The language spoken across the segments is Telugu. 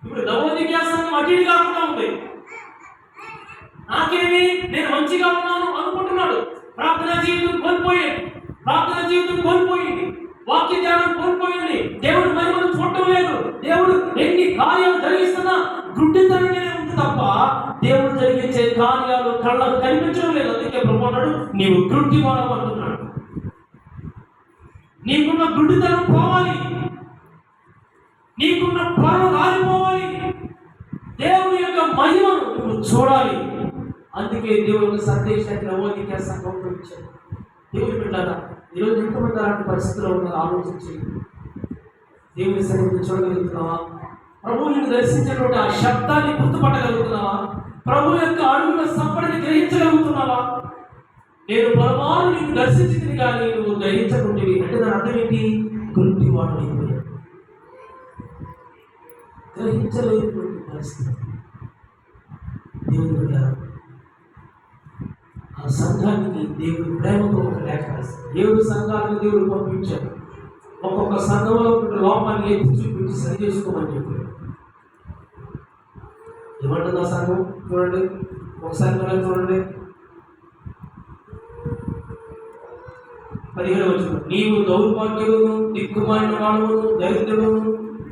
ఇప్పుడు లవోదికీయ సంఘం అటు ఇటు కాకుండా ఉంది. నాకేమి, నేను మంచిగా ఉన్నాను అనుకుంటున్నాడు. ప్రార్థనా జీవితం కోల్పోయింది, వాక్య ధ్యానం కోల్పోయింది, దేవుడు మహిమను చూడటం లేదు, దేవుడు ఎన్ని కార్యాలు జరిగిస్తున్నా గుడ్డితనంగానే ఉంది తప్ప దేవుడు జరిగించే కార్యాలు కళ్ళకు కనిపించడం లేదు. అందుకే ప్రభువు అన్నాడు, నీవు గుడ్డివాడవు అంటున్నాడు. నీకున్న గుడ్డితనం పోవాలి, నీకున్న పొర రాలిపోవాలి, దేవుని యొక్క మహిమను నువ్వు చూడాలి. అందుకే దేవుడు యొక్క సందేశాన్ని లవోదికీయ సంఘంలో ఇచ్చాడు. దేవుడు బిడ్డలారా, ఈరోజు ఎంతమంది అలాంటి పరిస్థితుల్లో ఉన్నారో ఆలోచించి దేవుని సన్నిధిని చూడగలుగుతున్నావా? ప్రభువు నిన్ను దర్శించినటువంటి ఆ శబ్దాన్ని గుర్తుపట్టగలుగుతున్నావా? ప్రభు యొక్క అడుగుల సంపడిని గ్రహించగలుగుతున్నావా? నేను పరమాను నిన్ను దర్శించింది కానీ నువ్వు గ్రహించకుంటేవి అంటే దాని అర్థం ఏంటి? గురించి వాడు అయిపోయాడు, గ్రహించలేనటువంటి పరిస్థితి. దేవుడు బిడ్డలారా, ఆ సంఘానికి దేవుడు ప్రేమతో ఒక లేఖ రాశాడు. 7 సంఘాలను దేవుడు పంపించాడు. ఒక్కొక్క సంఘంలో లోపాన్ని ఎత్తి చూపించి సరి చేసుకోమని చెప్పాడు. ఏమంటుంది ఆ సంఘం? చూడండి, ఒకసారి చూడండి, 17వ వచనం. నీవు దౌర్భాగ్యమును, దిక్కుమాలిన వాడవును, దరిద్రుడును,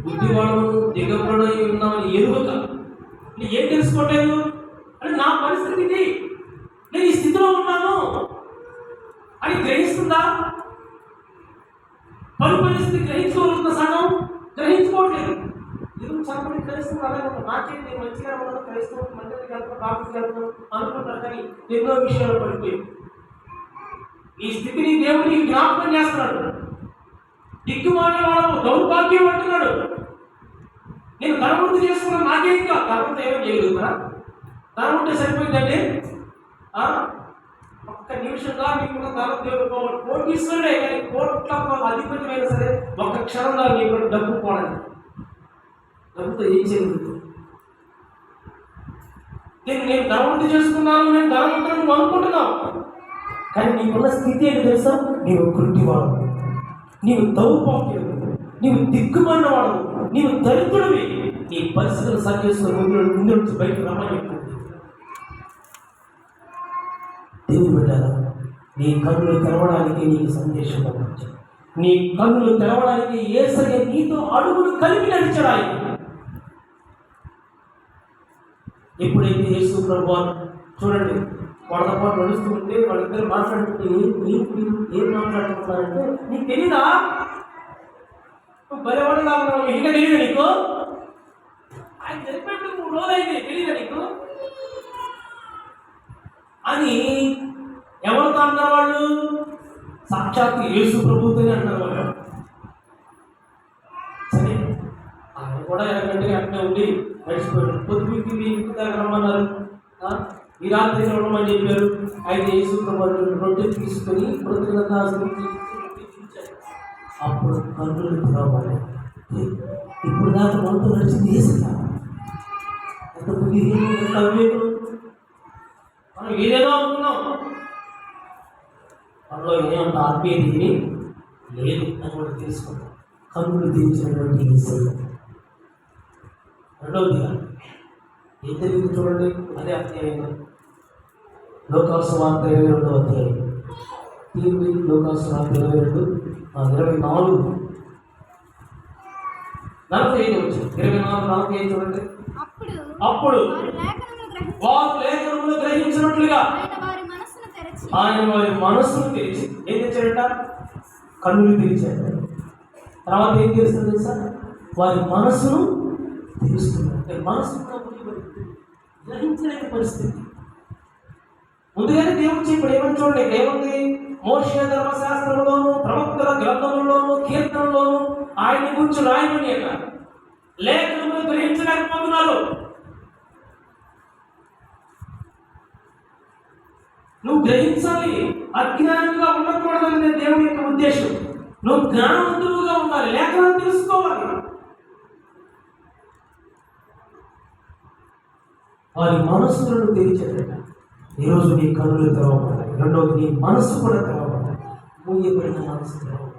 బుద్ధివాడవును, దిగంబరుడై ఉన్నావని ఎరుగక. ఏం తెలుసుకోవట్లేదు అంటే నా పరిస్థితి ఇది, నేను ఈ స్థితిలో ఉన్నాను అని గ్రహిస్తుందా? పరిస్థితి గ్రహించుకోగలుగుతున్న సంఘం గ్రహించుకోవట్లేదు. ఎందుకు చాలా గ్రహిస్తుంది, అలాగే నాకేం నేను మంచిగా ఉన్నాను, క్రైస్తవం మందికి వెళ్తాను, కాఫీకి వెళ్తాను అనుకుంటారు, కానీ ఎన్నో విషయాలు పడిపోయి ఈ స్థితిని దేవుడికి జ్ఞాపకం చేస్తున్నాడు. దిక్కుమాలిన వాడు, దౌర్భాగ్యం అంటున్నాడు. నేను ధనవృద్ధి చేసుకున్నాను, నాకేం కాదు. ధనవృద్ధి ఏమో చేయగలుగుతారా? ధనవృద్ధి సరిపోయిందండి. ఒక్క నిమిషంగా మీకున్న ధనం దేవుడు కోటీశ్వరుడే, కానీ కోట్ల అధిపతి అయినా సరే ఒక్క క్షణంలో మీకు డబ్బు పోవడానికి, డబ్బుతో ఏం చేయగలుగుతుంది? నేను ధనవృద్ధి చేసుకున్నాను, నేను ధనవంతుడు నువ్వు అనుకుంటున్నావు, కానీ నీకున్న స్థితి ఏంటి తెలుసా? నీవు గుడ్డివాడు, నీవు దౌర్భాగ్యుడు, నీవు దిక్కుమాలిన వాడు, నీవు దరిద్రుడివి. నీ పరిస్థితులు సరి చేసుకుని ముందు నుంచి బయటకు రమ్మని చెప్తుంది దేవుడు. బిడ్డలారా, నీ కన్నులు తెరవడానికి నీకు సందేశం పంపించాడు. నీ కన్నులు తెరవడానికి యేసయ్య నీతో అడుగులు కలిపి నడిచాడు. ఆయన ఎప్పుడైతే యేసు ప్రభువారు చూడండి వాళ్ళపాటు నడుస్తూ ఉంటే వాళ్ళిద్దరు మాట్లాడుతుంటే ఏం మాట్లాడుతున్నారంటే, నీకు తెలీదా? నువ్వు బలవాడుగా ఉన్నావు, ఇంకా తెలియదు నీకు? ఆయన చెప్పినట్టు 3 రోజులైంది, తెలియదా నీకు అని ఎవరితో అన్నారు వాళ్ళు? సాక్షాత్తు యేసు ప్రభుతోనే అన్నారు వాళ్ళు. సరే, ఆయన కూడా ఎలాగంటే అట్లా ఉండి నడిచిపోయాడు. పొద్దుకి ఇంటి దగ్గర రమ్మన్నారు, ఈ రాత్రి ఉండమని చెప్పారు. అయితే యేసు ప్రభు రొట్టె తీసుకొని కృతజ్ఞతాస్తుతులు అప్పుడు కన్నులు తెరవబడ్డాయి. ఇప్పుడు దాకా మనతో నడిచింది యేసయ్య. మనం ఏదేదో అనుకున్నాం, మనలో ఏమంత ఆత్మీయత లేదు అని కూడా తెలుసుకున్నాం. కన్నులు తెరిచినటువంటి యేసయ్య. రెండవదిగా ఏం తెలియదు చూడండి, అదే అధ్యాయంలో లోకాసు వార్త 22వ అధ్యాయం. లోకాసు వార్త 22 24 45 వచ్చింది. 24:45 చూడండి. అప్పుడు వారు లేఖనములు గ్రహించినట్లుగా ఆయన వారి మనస్సును తెరిచి ఏం తెచ్చాడట? కన్నులు తెరిచాడు. తర్వాత ఏం తెలుస్తుంది తెలుసా? వారి మనస్సును తెలుస్తుంది. మనస్సు గ్రహించలేని పరిస్థితి. ముందుగానే దేవుడు చెప్పాడు ఏమని చూడండి, ఏముంది? మోషే ధర్మశాస్త్రంలోను, ప్రవక్తల గ్రంథముల్లోను, కీర్తనలోను ఆయన గురించి రాయమని లేఖనములు గ్రహించలేకపోతున్నారు. నువ్వు గ్రహించాలి, అజ్ఞానంగా ఉండకూడదనే దేవుని యొక్క ఉద్దేశం. నువ్వు జ్ఞానవంతులుగా ఉండాలి, లేఖనాలు తెలుసుకోవాలి. వారి మనస్సులను తెరిచాడట. ఈరోజు నీ కన్నులు తెరవబడాలి. రెండవది నీ మనస్సు కూడా తెరవబడాలి. మూయబడిన మనస్సు తెరవబడాలి.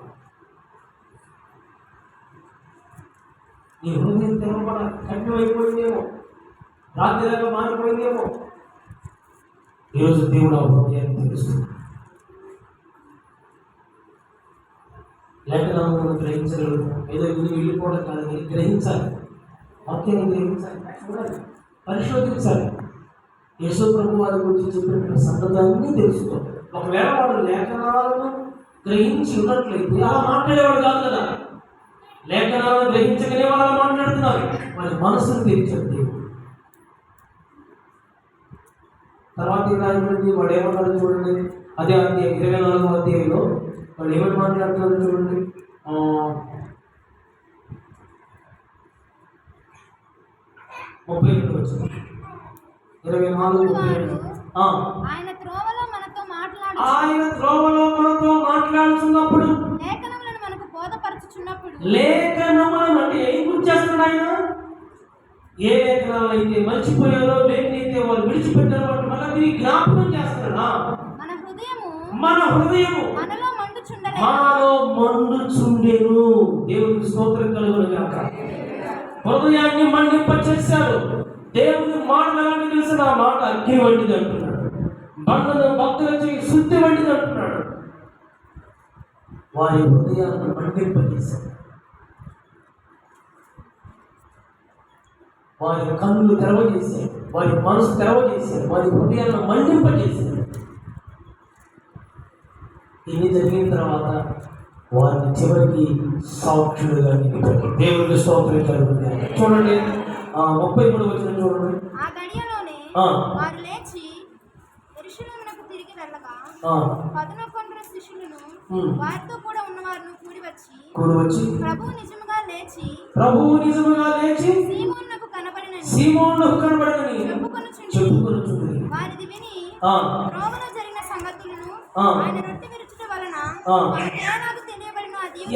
నీ హృదయం తెరవబడాలి. కఠినమైపోయిందేమో, రాత్రి దాకా మారిపోయిందేమో. ఈరోజు దేవుడు ఆ హృదయాన్ని తెలుస్తుంది. లేఖనాలను మనం గ్రహించగలుగుతాం. ఏదో ఇది వెళ్ళిపోవడం కాదు, కానీ గ్రహించాలి, వాక్యాన్ని గ్రహించాలి, చూడాలి, పరిశోధించాలి. యేసు ప్రభు వారి గురించి చెప్పిన సంగతులన్నీ తెలుసుకో. ఒకవేళ వాడు లేఖనాలను గ్రహించి ఉన్నట్లయితే అలా మాట్లాడేవాడు కాదు కదా. లేఖనాలను గ్రహించగానే వాళ్ళు అలా మాట్లాడుతున్నారు. వారి మనసును తెరిచండి. తర్వాత రాయబడింది, వాడు ఏమన్నాడు చూడండి. అదే అధ్యాయం 24వ అధ్యాయంలో వాళ్ళు ఏమని మాట్లాడుతున్నారు చూడండి. 32 వచ్చింది. 24:32. ఆయన త్రోవలో మనతో మాట్లాడుతున్నప్పుడు, లేఖనములను మనకు బోధపరచుచున్నప్పుడు, లేఖనములను అంటే ఏం గుర్తు చేస్తున్నాడు ఆయన? ఏ లేఖనాలు అయితే మర్చిపోయారో, వేటినైతే వారు విడిచిపెట్టారో వాటి మళ్ళీ తిరిగి జ్ఞాపకం చేస్తున్నాడా? మన హృదయము మనలో మండుచుండెను. దేవునికి స్తోత్రం కలుగును గాక. హృదయాన్ని మండింప చేశాడు. దేవుని మాటలు ఎలాంటి తెలిసిన ఆ మాట అగ్ని వంటిది అంటున్నాడు. బండను భక్తులకి శుద్ధి వంటిది అంటున్నాడు. వారి హృదయాలను మండింపజేశాడు. వారి కన్నులు తెరవజేశాడు, వారి మనసు తెరవజేశాడు, వారి హృదయాలను మండింపజేశాడు. ఇది జరిగిన తర్వాత వారిని చివరికి సాక్షులుగా నిలిపాడు. దేవునికి స్తోత్రం కలుగుతుంది. చూడండి 33 వచ్చిన చూడండి. ఆ గడియలోనే వారు లేచి యెరూషలేమునకు తిరిగి వెళ్ళగా 11 శిష్యులను వారితో కూడా ఉన్నవారును కూడి వచ్చి ప్రభువు నిజముగా లేచి సీమోనుకు కనబడినని చెప్పుకొనుచుండిరి. వారిది విని త్రోవలో జరిగిన సంగతులను ఆయన రొట్టె విరుచుట వలన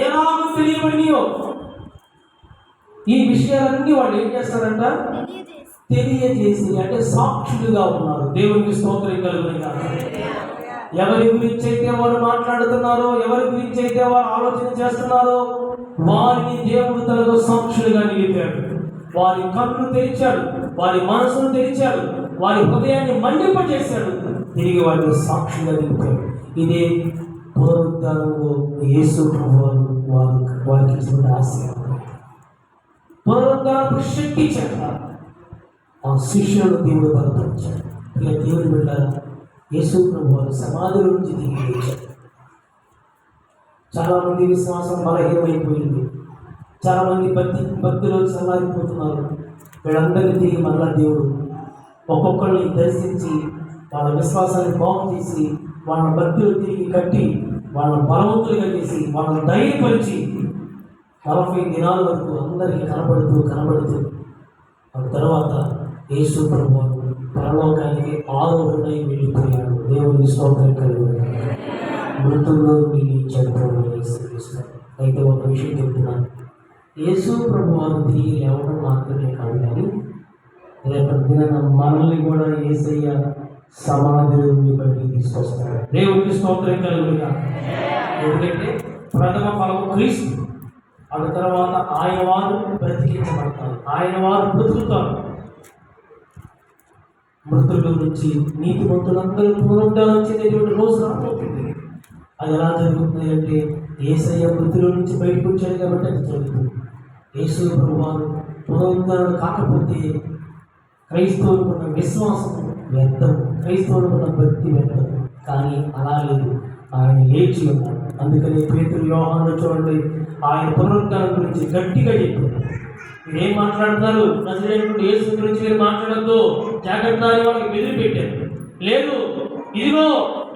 ఎలాగూ తెలియబడినో ఈ విషయాలన్నీ వాళ్ళు ఏం చేస్తారంట? తెలియజేసి, అంటే సాక్షులుగా ఉన్నారు. దేవునికి స్తోత్రం కలుగును గాక. ఎవరి గురించి అయితే వారు మాట్లాడుతున్నారో, ఎవరి గురించి అయితే వారు ఆలోచన చేస్తున్నారో, వారిని దేవుడు తనకు సాక్షులుగా నిలిపాడు. వారి కన్ను తెరిచాడు, వారి మనసును తెరిచాడు, వారి హృదయాన్ని మండింపజేశాడు. తిరిగి వారిని సాక్షులుగా నిలిపాడు. ఇదే పునరుద్ధానంలో యేసు ప్రభువారు వారికి ఇచ్చిన ఆశయం. పునరుద్ధానపు శక్తి చేత ఆ శిష్యులను దేవుడు బలపరిచాడు. ఇలా దేవుడు బిడ్డ యేసు ప్రభువారు సమాధి నుంచి తిరిగి లేచాడు. చాలా మంది విశ్వాసం బలహీనమైపోయింది. చాలా మంది భక్తిలో సమాధిపోతున్నారు. వీళ్ళందరినీ తిరిగి మరలా దేవుడు ఒక్కొక్కరిని దర్శించి వాళ్ళ విశ్వాసాన్ని బాగు చేసి, వాళ్ళ భక్తులు తిరిగి కట్టి, వాళ్ళ బలవంతులుగా చేసి, వాళ్ళని ధైర్యపరిచి 40 దినాల వరకు అందరికీ కనబడుతూ ఆ తర్వాత యేసు ప్రభువు పరలోకానికి ఆరోహణై వెళ్ళిపోయాడు. దేవుని స్తోత్రం కలుగును. మృతుల్లో నిలిచాడు ప్రభు యేసు. అయితే ఒక విషయం చెప్తున్నాను, యేసు ప్రభువు తిరిగి లేవడం మాత్రమే కాదు, కానీ రేపటి దిన మనల్ని కూడా యేసయ్య సమాధి నుండి బయటికి తీసుకొస్తాడు. దేవునికి స్తోత్రం కలుగును. ఎందుకంటే ప్రథమ ఫలము క్రీస్తు. ఆ తర్వాత ఆయన వారు బ్రతికించబడతారు, ఆయన వారు బ్రతుకుతారు. మృతుల నుంచి నీతిమంతులందరూ పునరుద్ధానం చెందేటువంటి రోజు రాబోతుంది. అది ఎలా జరుగుతుంది అంటే, యేసయ్య మృతుల నుంచి బయటకు వచ్చాడు కాబట్టి అది జరుగుతుంది. యేసు ప్రభువారు పునరుద్ధానం కాకపోతే క్రైస్తవులకు ఉన్న విశ్వాసం వ్యర్థం, క్రైస్తవులకు ఉన్న భక్తి వ్యర్థం. కానీ అలా లేదు, ఆయన లేచి ఉన్నాడు. అందుకని పేతురు యోహాను చూడండి, ఆయన పునరుద్ధానం గురించి గట్టిగా చెప్పారు. మీరు ఏం మాట్లాడుతున్నారు? నజరేయుడైన యేసు గురించి మీరు మాట్లాడద్దు, జాగ్రత్త అని వాళ్ళకి బెదిరిపెట్టారు. లేదు, ఇదిగో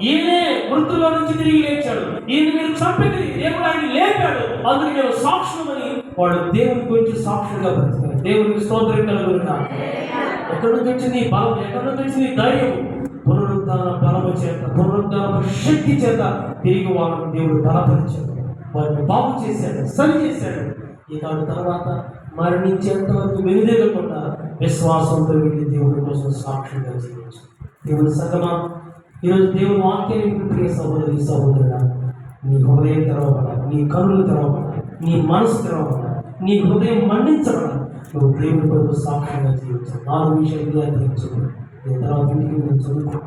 ఈయనే మృతుల్లో నుంచి తిరిగి లేచాడు, ఈయన మీరు చంపింది దేవుడు ఆయన లేపాడు, అందుకు నేను సాక్షులమని వాడు దేవుని గురించి సాక్షులుగా బ్రతికారు. దేవునికి స్తోత్రం కలుగును గాక. ఎక్కడి నుంచి వచ్చింది బలం? ఎక్కడి నుంచి వచ్చింది ధైర్యం? పునరుద్ధాన బలము చేత, పునరుద్ధాన శక్తి చేత తిరిగి వాళ్ళని దేవుడు బలపరిచాడు, వారిని బాగు చేశాడు, సరి చేశాడు. ఇక తర్వాత మరణించేంత వరకు వెనుదిరగకుండా విశ్వాసంతో వెళ్ళి దేవుడి కోసం సాక్షిగా జీవించాడు. దేవుని సంగమా, ఈరోజు దేవుని వాక్యాన్ని ప్రియ సహోదరుడా, నీ హృదయం తెరవబడాలి, నీ కన్నులు తెరవబడాలి, నీ మనసు తెరవబడాలి, నీ హృదయం మండించబడాలి. నువ్వు దేవుని కొరకు సాక్షిగా జీవించాలి. 4 విషయాలు ధ్యానించు. నేను తర్వాత ఇంటికి నేను చదువుకో.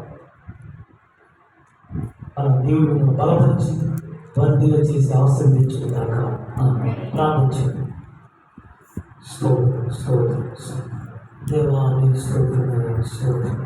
అలా దేవుడు నువ్వు బలపరిచి వర్ధిల్ల చేసి అవసరం తెచ్చుకున్నాక ప్రార్థించండి. స్తోత్రం స్తోత్రం దేవా, నీకు స్తోత్రం స్తోత్రం.